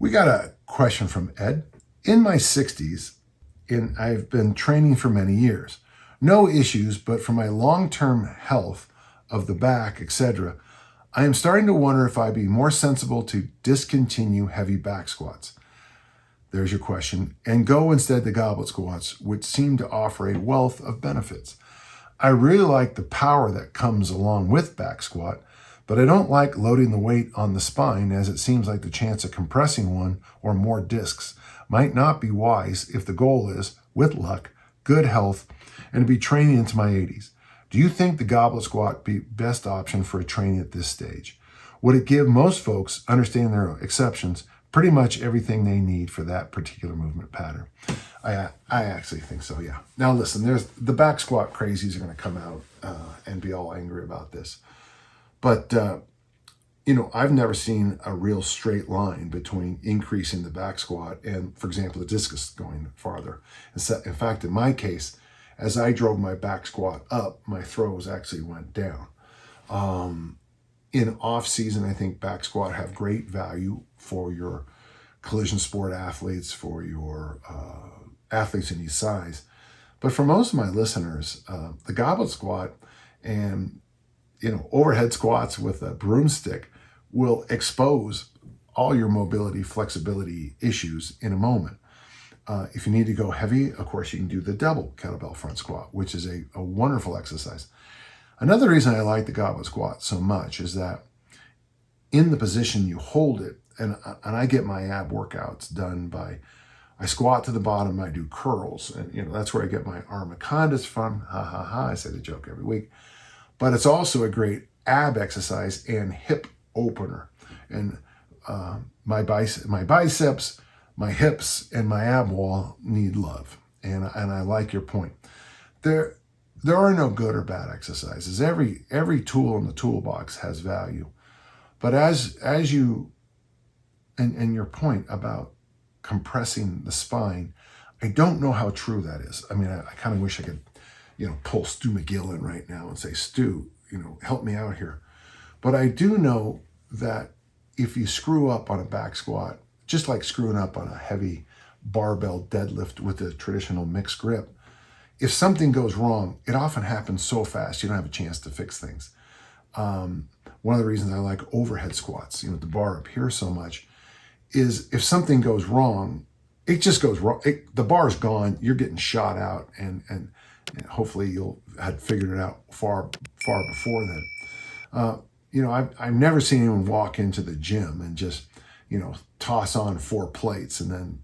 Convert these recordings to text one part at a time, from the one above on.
We got a question from Ed. In my 60s, and I've been training for many years. No issues, but for my long-term health of the back, etc., I am starting to wonder if I'd be more sensible to discontinue heavy back squats. There's your question. And go instead to goblet squats, which seem to offer a wealth of benefits. I really like the power that comes along with back squat, but I don't like loading the weight on the spine, as it seems like the chance of compressing one or more discs might not be wise if the goal is, with luck, good health, and to be training into my 80s. Do you think the goblet squat be best option for a training at this stage? Would it give most folks, understanding their exceptions, pretty much everything they need for that particular movement pattern? I actually think so, yeah. Now listen, there's the back squat crazies are going to come out and be all angry about this. But, I've never seen a real straight line between increasing the back squat and, for example, the discus going farther. In fact, in my case, as I drove my back squat up, my throws actually went down. In off season, I think back squat have great value for your collision sport athletes, for your athletes in each size. But for most of my listeners, the goblet squat and overhead squats with a broomstick will expose all your mobility, flexibility issues in a moment. If you need to go heavy, of course, you can do the double kettlebell front squat, which is a wonderful exercise. Another reason I like the goblet squat so much is that in the position you hold it, and I get my ab workouts done by, I squat to the bottom, I do curls, and that's where I get my armacondas from. Ha ha ha, I say the joke every week. But it's also a great ab exercise and hip opener. And my biceps, my hips, and my ab wall need love. And I like your point. There are no good or bad exercises. Every tool in the toolbox has value. But as you, and your point about compressing the spine, I don't know how true that is. I mean, I kind of wish I could pull Stu McGill in right now and say, Stu, help me out here. But I do know that if you screw up on a back squat, just like screwing up on a heavy barbell deadlift with a traditional mixed grip, if something goes wrong, it often happens so fast you don't have a chance to fix things. One of the reasons I like overhead squats, the bar up here so much, is if something goes wrong, it just goes wrong. The bar's gone, you're getting shot out, and hopefully you'll had figured it out far before then. I've never seen anyone walk into the gym and just, toss on 4 plates and then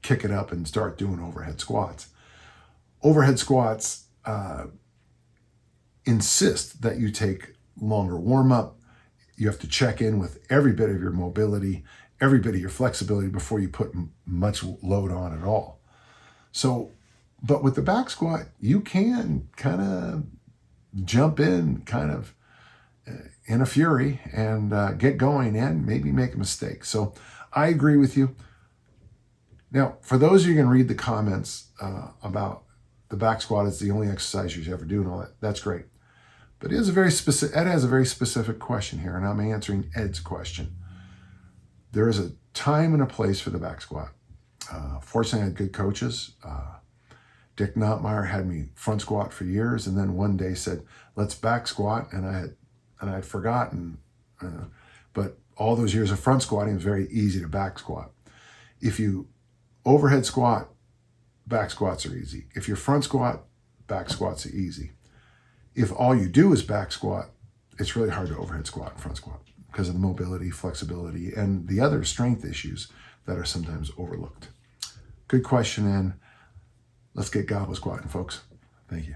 kick it up and start doing overhead squats. Overhead squats insist that you take longer warm up. You have to check in with every bit of your mobility, every bit of your flexibility before you put much load on at all. But with the back squat, you can kind of jump in kind of in a fury and get going and maybe make a mistake. So I agree with you. Now, for those of you who can read the comments about the back squat is the only exercise you should ever do and all that, that's great. But Ed has a very specific question here, and I'm answering Ed's question. There is a time and a place for the back squat. Fortunately, I had good coaches. Dick Notmeyer had me front squat for years, and then one day said, let's back squat, and I had forgotten. But all those years of front squatting, it was very easy to back squat. If you overhead squat, back squats are easy. If you're front squat, back squats are easy. If all you do is back squat, it's really hard to overhead squat and front squat because of the mobility, flexibility, and the other strength issues that are sometimes overlooked. Good question, and let's get goblet squatting, folks. Thank you.